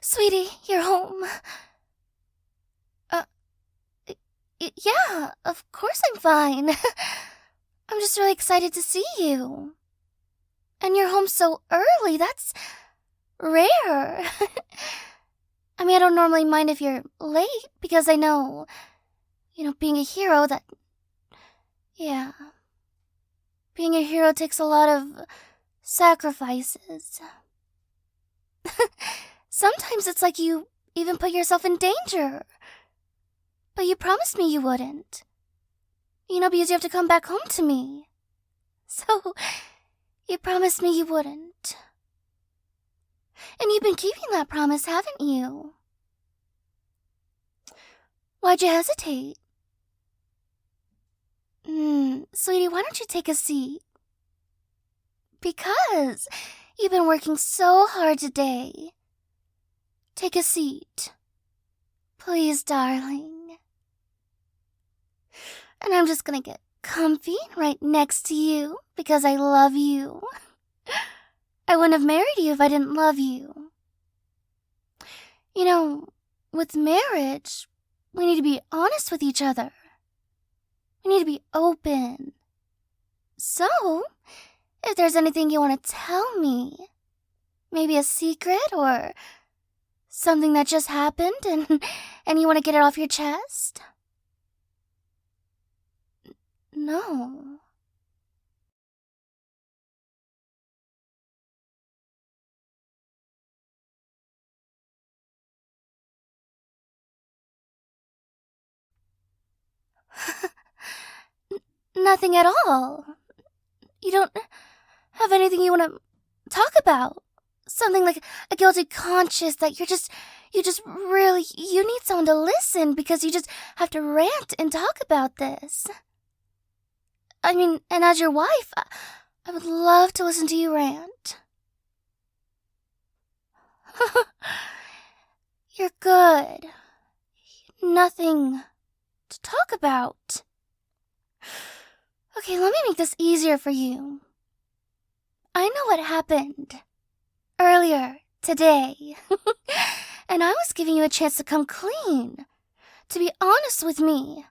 Sweetie, you're home. Uh, yeah, of course I'm fine. I'm just really excited to see you. And you're home so early, that's rare. I mean, I don't normally mind if you're late, because I know, being a hero, yeah. Being a hero takes a lot of sacrifices. Sometimes it's like you even put yourself in danger. But you promised me you wouldn't. Because you have to come back home to me. So, you promised me you wouldn't. And you've been keeping that promise, haven't you? Why'd you hesitate? Sweetie, why don't you take a seat? Because you've been working so hard today. Take a seat. Please, darling. And I'm just gonna get comfy right next to you because I love you. I wouldn't have married you if I didn't love you. With marriage, we need to be honest with each other. We need to be open. So, if there's anything you want to tell me, maybe a secret or something that just happened and you want to get it off your chest? No. Nothing at all. You don't have anything you want to talk about? Something like a guilty conscience that you need someone to listen because you just have to rant and talk about this. I mean, and as your wife, I would love to listen to you rant. You're good. Nothing to talk about. Okay, let me make this easier for you. I know what happened earlier today. And I was giving you a chance to come clean, to be honest with me.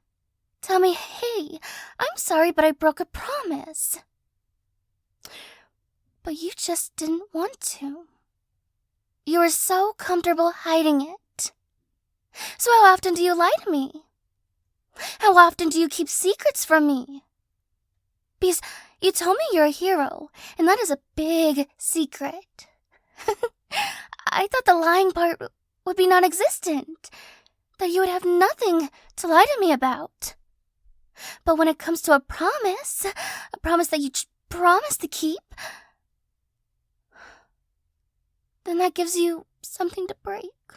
Tell me, hey, I'm sorry, but I broke a promise. But you just didn't want to. You were so comfortable hiding it. So how often do you lie to me? How often do you keep secrets from me? Because you told me you're a hero, and that is a big secret. I thought the lying part would be non-existent, that you would have nothing to lie to me about. But when it comes to a promise that you promise to keep, then that gives you something to break.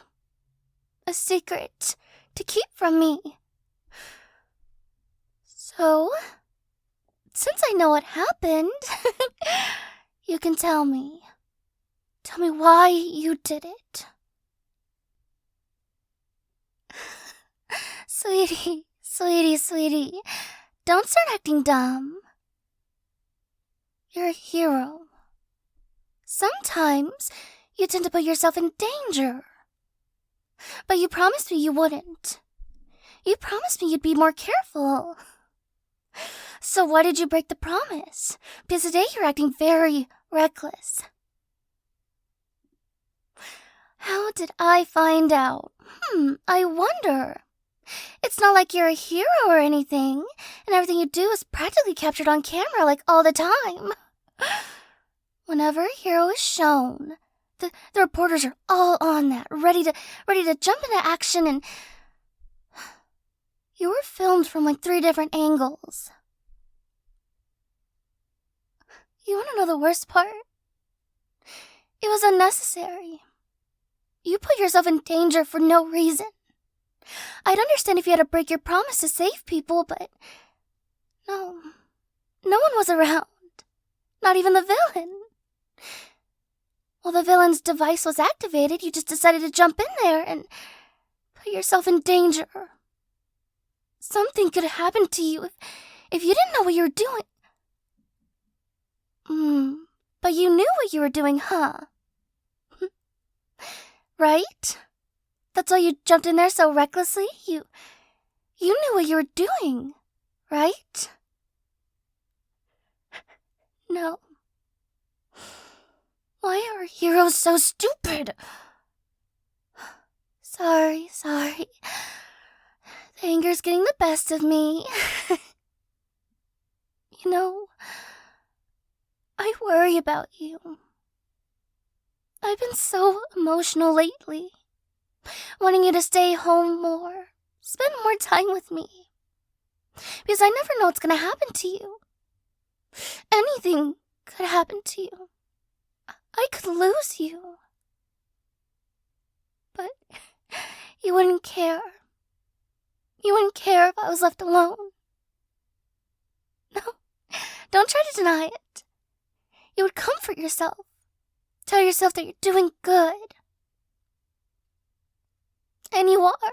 A secret to keep from me. So, since I know what happened, you can tell me. Tell me why you did it. Sweetie, don't start acting dumb. You're a hero. Sometimes you tend to put yourself in danger. But you promised me you wouldn't. You promised me you'd be more careful. So why did you break the promise? Because today you're acting very reckless. How did I find out? I wonder. It's not like you're a hero or anything, and everything you do is practically captured on camera, like all the time. Whenever a hero is shown, the reporters are all on that, ready to jump into action, and you were filmed from like 3 different angles. You want to know the worst part? It was unnecessary. You put yourself in danger for no reason. I'd understand if you had to break your promise to save people, but no one was around. Not even the villain. While the villain's device was activated, you just decided to jump in there and put yourself in danger. Something could happen to you if you didn't know what you were doing. But you knew what you were doing, huh? right? That's why you jumped in there so recklessly? You knew what you were doing, right? No. Why are heroes so stupid? Sorry. The anger's getting the best of me. You know, I worry about you. I've been so emotional lately, wanting you to stay home more, spend more time with me. Because I never know what's gonna happen to you. Anything could happen to you. I could lose you. But you wouldn't care. You wouldn't care if I was left alone. No, don't try to deny it. You would comfort yourself. Tell yourself that you're doing good. And you are.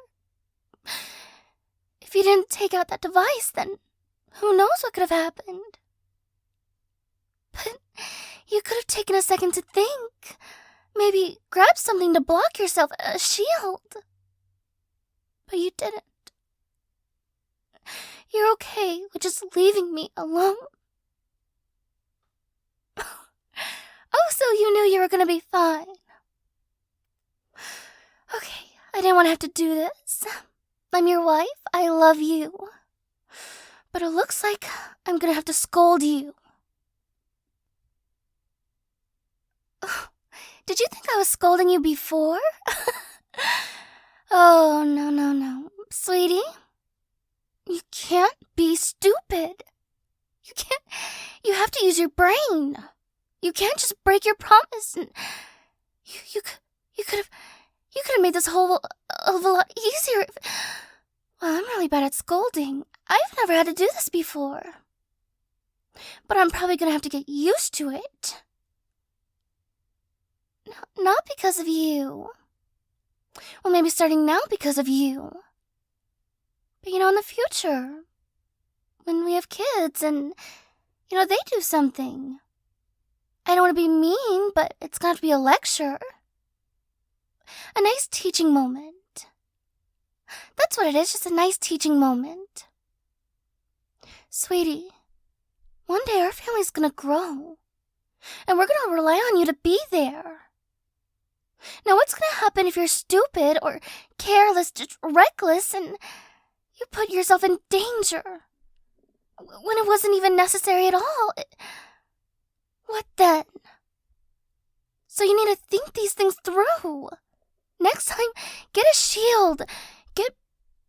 If you didn't take out that device, then who knows what could have happened. But you could have taken a second to think. Maybe grab something to block yourself, a shield. But you didn't. You're okay with just leaving me alone. Oh, so you knew you were gonna be fine. Okay, I didn't want to have to do this. I'm your wife, I love you. But it looks like I'm gonna have to scold you. Did you think I was scolding you before? Oh, no. Sweetie, you can't be stupid. You have to use your brain. You can't just break your promise. And you could have made this whole a lot easier. Well, I'm really bad at scolding. I've never had to do this before. But I'm probably gonna have to get used to it. Not because of you. Well, maybe starting now because of you. But in the future, when we have kids and, they do something. I don't want to be mean, but it's going to be a lecture. A nice teaching moment. That's what it is, just a nice teaching moment. Sweetie, one day our family's going to grow. And we're going to rely on you to be there. Now, what's going to happen if you're stupid or careless, just reckless, and you put yourself in danger when it wasn't even necessary at all? What then? So you need to think these things through. Next time, get a shield. Get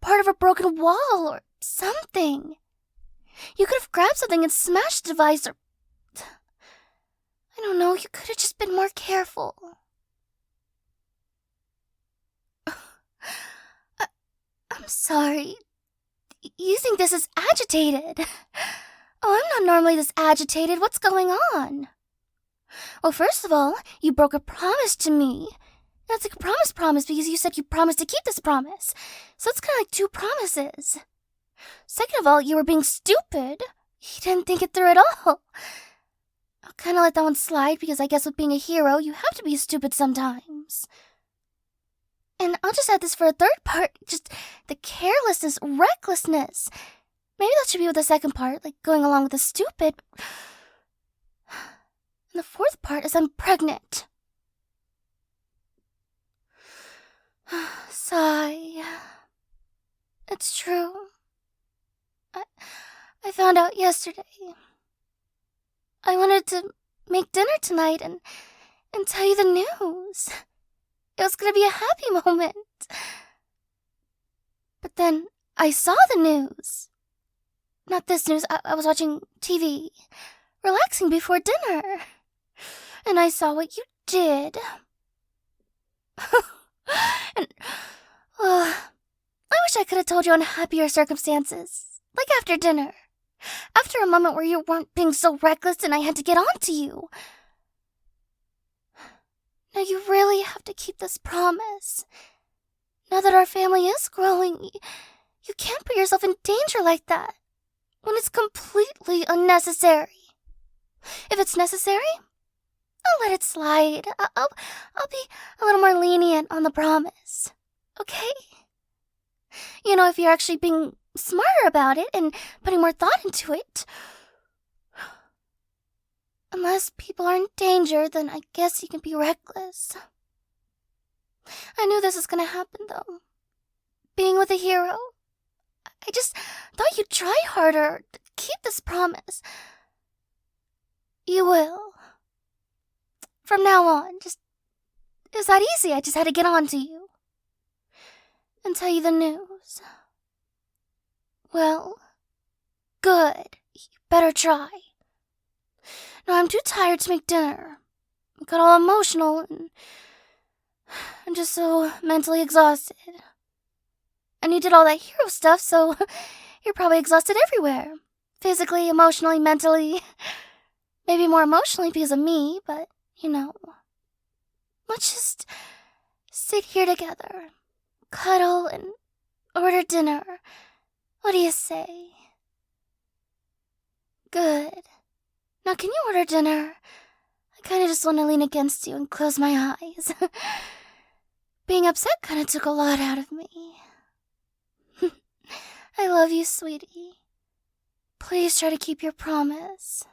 part of a broken wall or something. You could have grabbed something and smashed the device, or I don't know, you could have just been more careful. I'm sorry. You think this is agitated. Oh, I'm not normally this agitated. What's going on? Well, first of all, you broke a promise to me. That's like a promise because you said you promised to keep this promise. So it's kind of like two promises. Second of all, you were being stupid. You didn't think it through at all. I'll kind of let that one slide because I guess with being a hero, you have to be stupid sometimes. And I'll just add this for a third part, just the carelessness, recklessness. Maybe that should be with the second part, like going along with the stupid. And the fourth part is I'm pregnant. Sigh. It's true. I found out yesterday. I wanted to make dinner tonight and tell you the news. It was going to be a happy moment. But then I saw the news. Not this news, I was watching TV, relaxing before dinner. And I saw what you did. And I wish I could have told you on happier circumstances. Like after dinner. After a moment where you weren't being so reckless and I had to get on to you. Now you really have to keep this promise. Now that our family is growing, you can't put yourself in danger like that. When it's completely unnecessary. If it's necessary, I'll let it slide. I'll be a little more lenient on the promise. Okay? If you're actually being smarter about it and putting more thought into it. Unless people are in danger, then I guess you can be reckless. I knew this was gonna happen, though. Being with a hero. I just thought you'd try harder to keep this promise. You will. From now on, it was that easy. I just had to get on to you. And tell you the news. Well, good. You better try. Now I'm too tired to make dinner. I got all emotional and I'm just so mentally exhausted. And you did all that hero stuff, so you're probably exhausted everywhere. Physically, emotionally, mentally. Maybe more emotionally because of me, but, let's just sit here together, cuddle, and order dinner. What do you say? Good. Now can you order dinner? I kinda just want to lean against you and close my eyes. Being upset kinda took a lot out of me. I love you, sweetie. Please try to keep your promise.